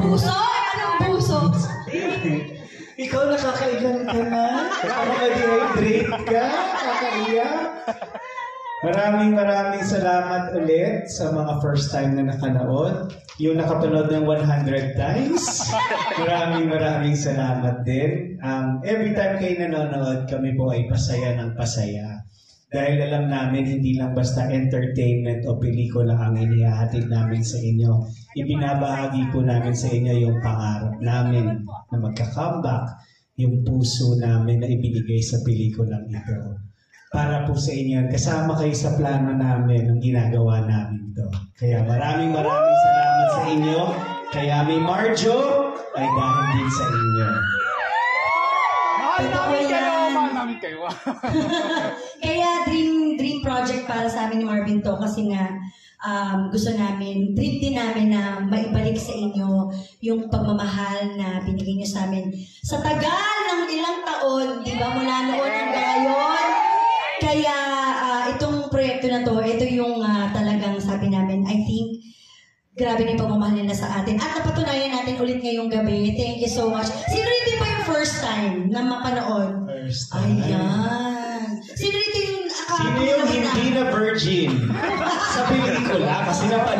Puso? Anong puso? Ikaw nakakailan ka na? Nakaka-dehydrate ka? Nakakaiyak? Maraming salamat ulit sa mga first time na nakanood. Yung nakapanood ng 100 times. Maraming salamat din. Every time kayo nanonood, kami po ay pasaya ng pasaya. Dahil alam namin, hindi lang basta entertainment o pelikula ang inihahatid namin sa inyo. Ibinabahagi po namin sa inyo yung pangarap namin na magka-comeback, yung puso namin na ibinigay sa pelikulang ito. Para po sa inyo, kasama kayo sa plano namin ng ginagawa namin ito. Kaya maraming salamat sa inyo. Kaya may Marjo ay dahil din sa inyo. Mahal namin kayo. Kaya dream project para sa amin ni Marvin to kasi nga gusto namin, dream din namin na maibalik sa inyo yung pagmamahal na binigay niyo sa amin sa tagal ng ilang taon, di ba? Mula noon hanggang ngayon. Kaya itong proyekto na to, ito yung talagang sabi namin, I think, grabe na yung pagmamahal nila sa atin. At napatunayan natin ulit ngayong gabi. Thank you so much. Sino rito ba yung first time na mapanood? First time. Ayan. Sino rito yung Sino yung hindi na virgin? Sa pelikula, kasi napanood